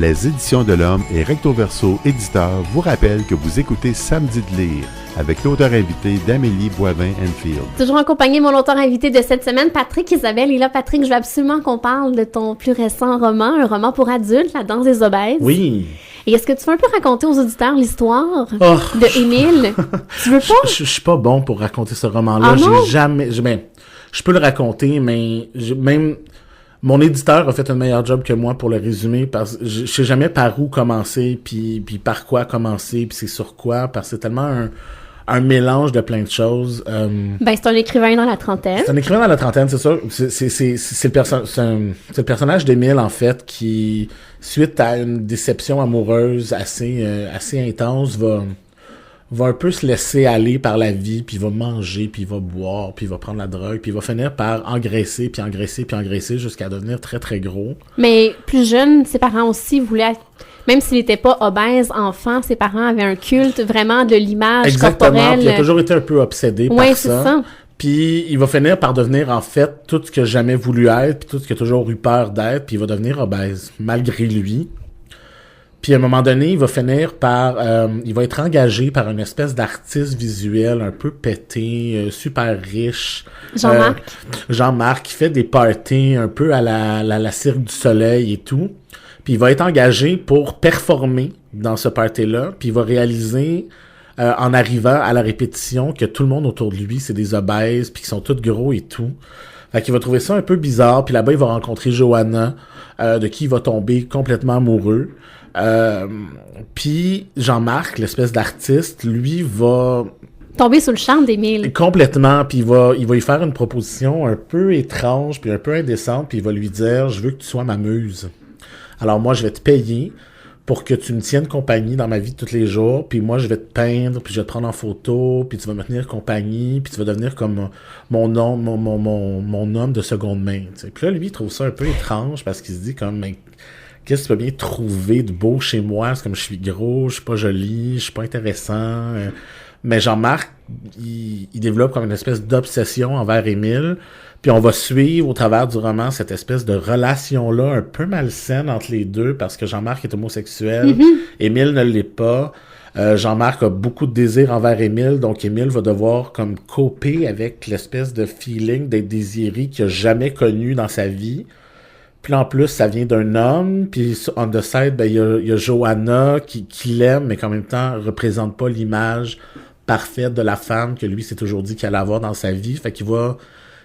Les Éditions de l'Homme et Recto Verso Éditeur vous rappellent que vous écoutez Samedi de lire avec l'auteur invité d'Amélie Boivin-Enfield. Toujours accompagné de mon auteur invité de cette semaine, Patrick Isabelle. Et là, Patrick, je veux absolument qu'on parle de ton plus récent roman, un roman pour adultes, La danse des obèses. Oui. Et est-ce que tu veux un peu raconter aux auditeurs l'histoire de Émile? Tu veux pas? Je suis pas bon pour raconter ce roman-là. Je peux le raconter, mais même mon éditeur a fait un meilleur job que moi pour le résumer parce que je sais jamais par où commencer, puis par quoi commencer, puis c'est sur quoi, parce que c'est tellement un mélange de plein de choses. C'est un écrivain dans la trentaine. C'est un écrivain dans la trentaine, c'est ça. C'est le personnage d'Émile, en fait, qui, suite à une déception amoureuse assez intense, va un peu se laisser aller par la vie, puis il va manger, puis il va boire, puis il va prendre la drogue, puis il va finir par engraisser, puis engraisser, puis engraisser jusqu'à devenir très, très gros. Mais plus jeune, ses parents aussi voulaient... Même s'il n'était pas obèse enfant, ses parents avaient un culte vraiment de l'image corporelle. Exactement, puis il a toujours été un peu obsédé par ça. Oui, c'est ça. Puis il va finir par devenir, en fait, tout ce qu'il n'a jamais voulu être, puis tout ce qu'il a toujours eu peur d'être, puis il va devenir obèse, malgré lui. Puis à un moment donné, il va finir par... il va être engagé par une espèce d'artiste visuel un peu pété, super riche. Jean-Marc. Jean-Marc, qui fait des parties un peu à la Cirque du Soleil et tout. Puis il va être engagé pour performer dans ce party-là. Puis il va réaliser, en arrivant à la répétition, que tout le monde autour de lui, c'est des obèses, puis qu'ils sont tous gros et tout. Fait qu'il va trouver ça un peu bizarre. Puis là-bas, il va rencontrer Johanna, de qui il va tomber complètement amoureux. Puis Jean-Marc, l'espèce d'artiste, lui va tomber sous le charme d'Émile. Complètement, puis il va lui faire une proposition un peu étrange, puis un peu indécente, puis il va lui dire « Je veux que tu sois ma muse. Alors moi, je vais te payer pour que tu me tiennes compagnie dans ma vie de tous les jours, puis moi, je vais te peindre, puis je vais te prendre en photo, puis tu vas me tenir compagnie, puis tu vas devenir comme mon homme de seconde main. » t'sais. Puis là, lui, il trouve ça un peu étrange, parce qu'il se dit comme « Qu'est-ce que tu peux bien trouver de beau chez moi? C'est comme je suis gros, je suis pas joli, je suis pas intéressant. » Mais Jean-Marc, il développe comme une espèce d'obsession envers Émile. Puis on va suivre au travers du roman cette espèce de relation-là un peu malsaine entre les deux parce que Jean-Marc est homosexuel, Émile ne l'est pas. Jean-Marc a beaucoup de désir envers Émile, donc Émile va devoir comme coper avec l'espèce de feeling d'être désiré qu'il a jamais connu dans sa vie. Puis en plus, ça vient d'un homme, puis on the side, il y a Johanna qui l'aime, mais qu'en même temps représente pas l'image parfaite de la femme que lui s'est toujours dit qu'il allait avoir dans sa vie. Fait qu'il va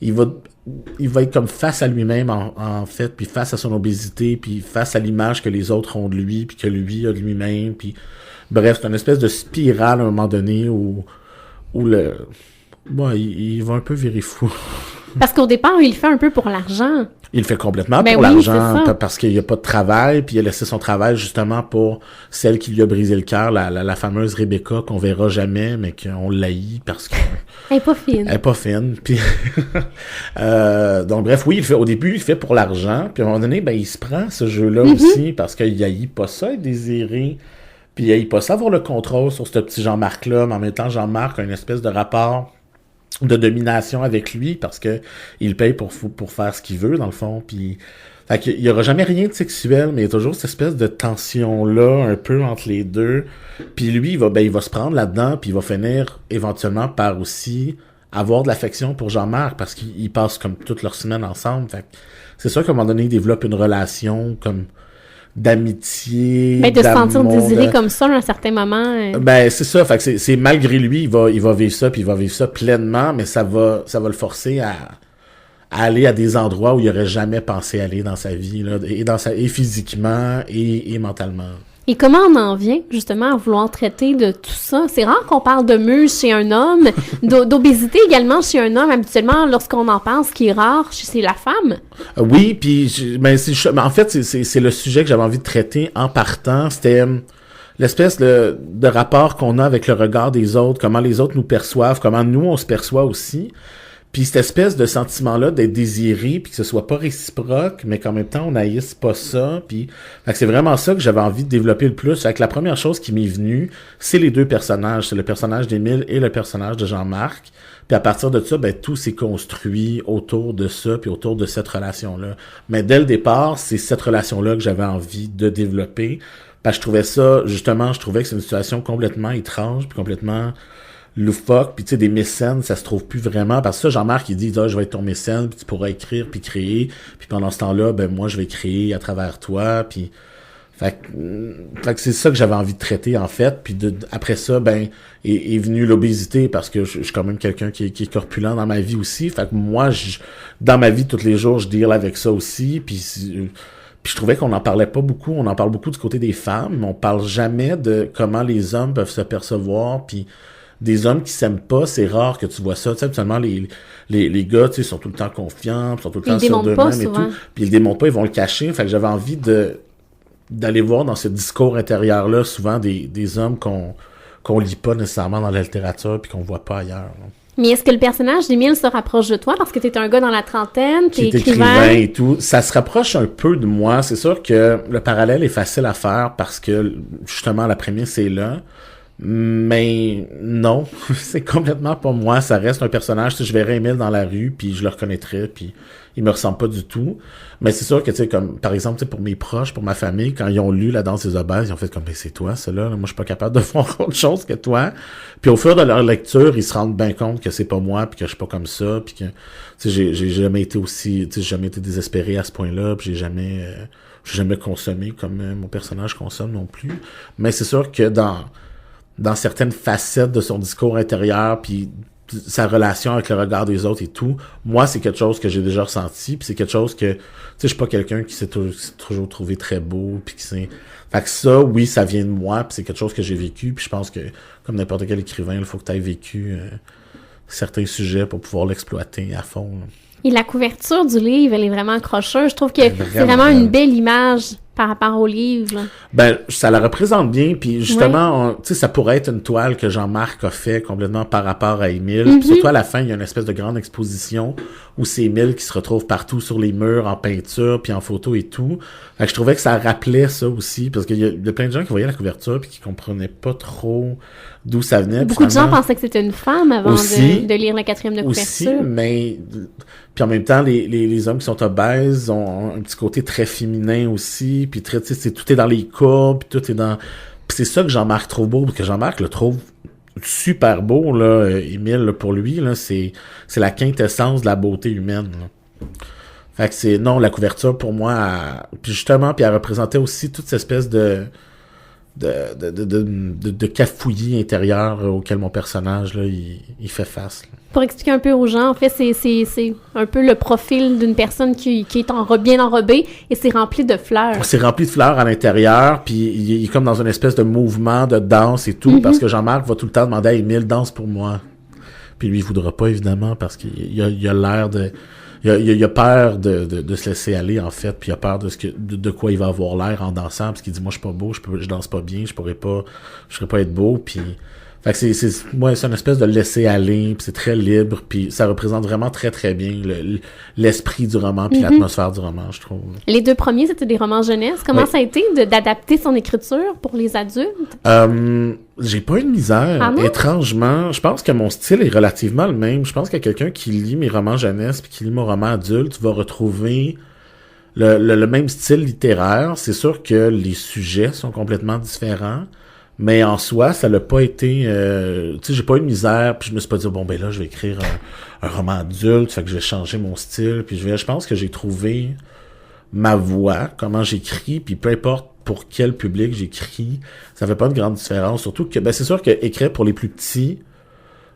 être comme face à lui-même en fait, puis face à son obésité, puis face à l'image que les autres ont de lui, puis que lui a de lui-même, puis bref, c'est une espèce de spirale à un moment donné où il va un peu virer fou. Parce qu'au départ, il le fait un peu pour l'argent. Il le fait complètement pour l'argent, parce qu'il n'y a pas de travail, puis il a laissé son travail justement pour celle qui lui a brisé le cœur, la fameuse Rebecca qu'on verra jamais, mais qu'on l'haït parce que... Elle est pas fine. Elle est pas fine, puis... donc bref, oui, au début, il le fait pour l'argent, puis à un moment donné, il se prend ce jeu-là aussi, parce qu'il haït pas ça, être désiré, puis il haït pas ça, avoir le contrôle sur ce petit Jean-Marc-là, mais en même temps, Jean-Marc a une espèce de rapport de domination avec lui parce que il paye pour faire ce qu'il veut dans le fond, puis fait qu'il y aura jamais rien de sexuel, mais il y a toujours cette espèce de tension là un peu entre les deux, puis lui il va se prendre là-dedans, puis il va finir éventuellement par aussi avoir de l'affection pour Jean-Marc parce qu'ils passent comme toute leur semaine ensemble. Fait que c'est sûr qu'à un moment donné ils développent une relation comme d'amitié, de se sentir désiré comme ça à un certain moment. C'est ça, fait que c'est malgré lui, il va vivre ça, puis il va vivre ça pleinement, mais ça va le forcer à aller à des endroits où il aurait jamais pensé aller dans sa vie, là, et physiquement et mentalement. Et comment on en vient, justement, à vouloir traiter de tout ça? C'est rare qu'on parle de muse chez un homme, d'obésité également chez un homme. Habituellement, lorsqu'on en parle, ce qui est rare, c'est la femme. Oui, puis en fait, c'est le sujet que j'avais envie de traiter en partant. C'était l'espèce de rapport qu'on a avec le regard des autres, comment les autres nous perçoivent, comment nous, on se perçoit aussi. Puis cette espèce de sentiment-là d'être désiré, puis que ce soit pas réciproque, mais qu'en même temps, on haïsse pas ça. Puis c'est vraiment ça que j'avais envie de développer le plus. Fait que la première chose qui m'est venue, c'est les deux personnages. C'est le personnage d'Émile et le personnage de Jean-Marc. Puis à partir de ça, ben tout s'est construit autour de ça, puis autour de cette relation-là. Mais dès le départ, c'est cette relation-là que j'avais envie de développer. Parce que je trouvais ça, justement, je trouvais que c'est une situation complètement étrange, puis complètement loufoque. Puis tu sais, des mécènes, ça se trouve plus vraiment. Parce que ça, Jean-Marc, il dit, je vais être ton mécène, puis tu pourras écrire, puis créer. Puis pendant ce temps-là, ben moi, je vais créer à travers toi, puis... Fait que c'est ça que j'avais envie de traiter, en fait. Puis après ça, ben, est venue l'obésité, parce que je suis quand même quelqu'un qui est corpulent dans ma vie aussi. Fait que moi, dans ma vie, tous les jours, je deal avec ça aussi. Puis je trouvais qu'on n'en parlait pas beaucoup. On en parle beaucoup du côté des femmes, mais on parle jamais de comment les hommes peuvent se percevoir. Puis des hommes qui s'aiment pas, c'est rare que tu vois ça. Tu sais, habituellement, les gars, tu sais, sont tout le temps confiants, sont tout le temps sur d'eux-mêmes et tout. Puis ils le démontrent pas, ils vont le cacher. Fait que j'avais envie d'aller voir dans ce discours intérieur-là souvent des hommes qu'on lit pas nécessairement dans la littérature puis qu'on voit pas ailleurs. Là. Mais est-ce que le personnage d'Émile se rapproche de toi? Parce que t'es un gars dans la trentaine, t'es écrivain et tout. Ça se rapproche un peu de moi. C'est sûr que le parallèle est facile à faire parce que, justement, la prémisse est là. Mais non, c'est complètement pas moi. Ça reste un personnage. Tu sais, je verrais Émile dans la rue, puis je le reconnaîtrais, puis il me ressemble pas du tout. Mais c'est sûr que, tu sais, comme, par exemple, tu sais, pour mes proches, pour ma famille, quand ils ont lu La Danse des obèses, ils ont fait comme, c'est toi, cela. Moi, je suis pas capable de voir autre chose que toi. Puis au fur de leur lecture, ils se rendent bien compte que c'est pas moi, puis que je suis pas comme ça, puis que, tu sais, j'ai jamais été aussi, tu sais, j'ai jamais été désespéré à ce point-là, puis j'ai jamais consommé comme mon personnage consomme non plus. Mais c'est sûr que dans certaines facettes de son discours intérieur, puis sa relation avec le regard des autres et tout, moi, c'est quelque chose que j'ai déjà ressenti, puis c'est quelque chose que, tu sais, je suis pas quelqu'un qui s'est toujours trouvé très beau, puis qui s'est... Fait que ça, oui, ça vient de moi, puis c'est quelque chose que j'ai vécu, puis je pense que, comme n'importe quel écrivain, il faut que tu aies vécu certains sujets pour pouvoir l'exploiter à fond. Là. Et la couverture du livre, elle est vraiment accrocheuse. Je trouve que c'est vraiment une belle image par rapport au livre. Là. Ben, ça la représente bien, puis justement, tu sais, ça pourrait être une toile que Jean-Marc a fait complètement par rapport à Émile. Puis surtout à la fin, il y a une espèce de grande exposition où c'est Émile qui se retrouve partout sur les murs, en peinture, puis en photo et tout. Fait que je trouvais que ça rappelait ça aussi, parce qu'il y a plein de gens qui voyaient la couverture puis qui comprenaient pas trop d'où ça venait. Beaucoup de gens pensaient que c'était une femme avant aussi, de lire la 4e de couverture. Aussi, mais... Puis en même temps, les hommes qui sont obèses ont un petit côté très féminin aussi, puis très, tu sais, tout est dans les courbes, puis tout est dans... Puis c'est ça que Jean-Marc trouve beau, parce que Jean-Marc le trouve super beau, là, Émile, là, pour lui, là, c'est la quintessence de la beauté humaine, là. Fait que c'est... Non, la couverture, pour moi, puis justement, puis elle représentait aussi toute cette espèce de cafouillis intérieur auquel mon personnage, là, il fait face, là. Pour expliquer un peu aux gens, en fait, c'est un peu le profil d'une personne qui est bien enrobée et c'est rempli de fleurs. C'est rempli de fleurs à l'intérieur, puis il est comme dans une espèce de mouvement de danse et tout, parce que Jean-Marc va tout le temps demander à Émile, danse pour moi. Puis lui, il voudra pas, évidemment, parce qu'il a l'air de... Il a peur de se laisser aller, en fait, puis il a peur de quoi il va avoir l'air en dansant, parce qu'il dit, moi, je suis pas beau, je danse pas bien, je pourrais pas être beau, puis... Fait que c'est une espèce de laisser aller, puis c'est très libre, puis ça représente vraiment très très bien l'esprit du roman puis l'atmosphère du roman, je trouve. Les 2 premiers, c'était des romans jeunesse. Comment ça a été d'adapter son écriture pour les adultes? J'ai pas eu de misère. Ah non? Étrangement, je pense que mon style est relativement le même. Je pense que quelqu'un qui lit mes romans jeunesse puis qui lit mon roman adulte va retrouver le même style littéraire. C'est sûr que les sujets sont complètement différents. Mais en soi, ça l'a pas été... tu sais, j'ai pas eu de misère, puis je me suis pas dit, bon, ben là, je vais écrire un roman adulte, fait que je vais changer mon style, puis je pense que j'ai trouvé ma voix, comment j'écris, puis peu importe pour quel public j'écris, ça fait pas de grande différence. Surtout que, ben c'est sûr que écrire pour les plus petits,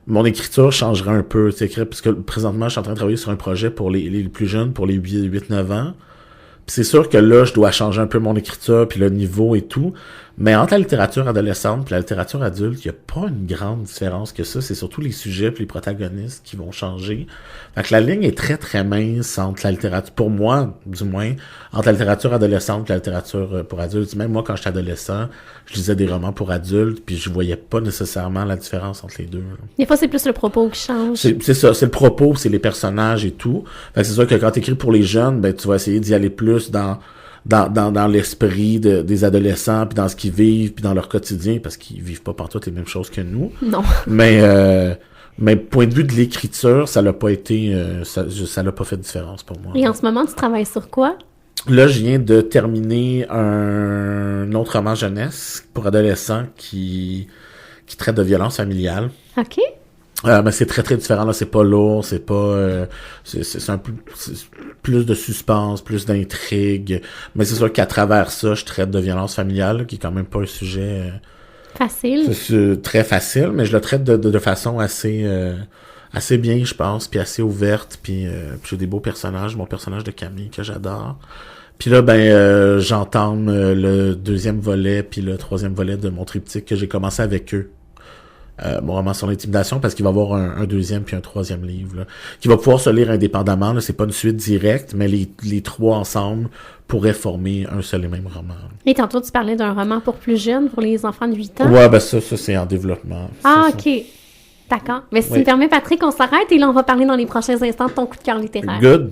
mon écriture changerait un peu, tu sais, parce que présentement, je suis en train de travailler sur un projet pour les plus jeunes, pour les 8-9 ans. Puis c'est sûr que là, je dois changer un peu mon écriture, puis le niveau et tout. Mais entre la littérature adolescente et la littérature adulte, il n'y a pas une grande différence que ça. C'est surtout les sujets et les protagonistes qui vont changer. Fait que la ligne est très, très mince entre la littérature, pour moi, du moins, entre la littérature adolescente et la littérature pour adultes. Même moi, quand j'étais adolescent, je lisais des romans pour adultes, puis je voyais pas nécessairement la différence entre les deux. Là. Des fois, c'est plus le propos qui change. C'est ça, c'est le propos, c'est les personnages et tout. Fait que c'est sûr que quand t'écris pour les jeunes, ben tu vas essayer d'y aller plus dans l'esprit des adolescents, puis dans ce qu'ils vivent, puis dans leur quotidien, parce qu'ils vivent pas pantoute les mêmes choses que nous. Non. Mais Mais point de vue de l'écriture, ça l'a pas été, ça l'a pas fait de différence pour moi. Et en ce moment, tu travailles sur quoi? Là, je viens de terminer un autre roman jeunesse pour adolescents qui traite de violence familiale. OK. Mais c'est très très différent là, c'est pas lourd, c'est pas c'est un peu plus de suspense, plus d'intrigue, mais c'est sûr qu'à travers ça, je traite de violence familiale là, qui est quand même pas un sujet Facile. c'est très facile, mais je le traite de façon assez bien, je pense, puis assez ouverte, puis j'ai des beaux personnages, mon personnage de Camille que j'adore. Puis là, j'entame le deuxième volet puis le troisième volet de mon triptyque que j'ai commencé avec eux. Mon roman sur l'intimidation, parce qu'il va y avoir un deuxième puis un troisième livre, là, qui va pouvoir se lire indépendamment. Là, c'est pas une suite directe, mais les trois ensemble pourraient former un seul et même roman. Et tantôt, tu parlais d'un roman pour plus jeunes, pour les enfants de 8 ans. Ouais, ça c'est en développement. Ah, ça. OK. D'accord. Mais si tu Oui. me permets, Patrick, on s'arrête et là, on va parler dans les prochains instants de ton coup de cœur littéraire. Good.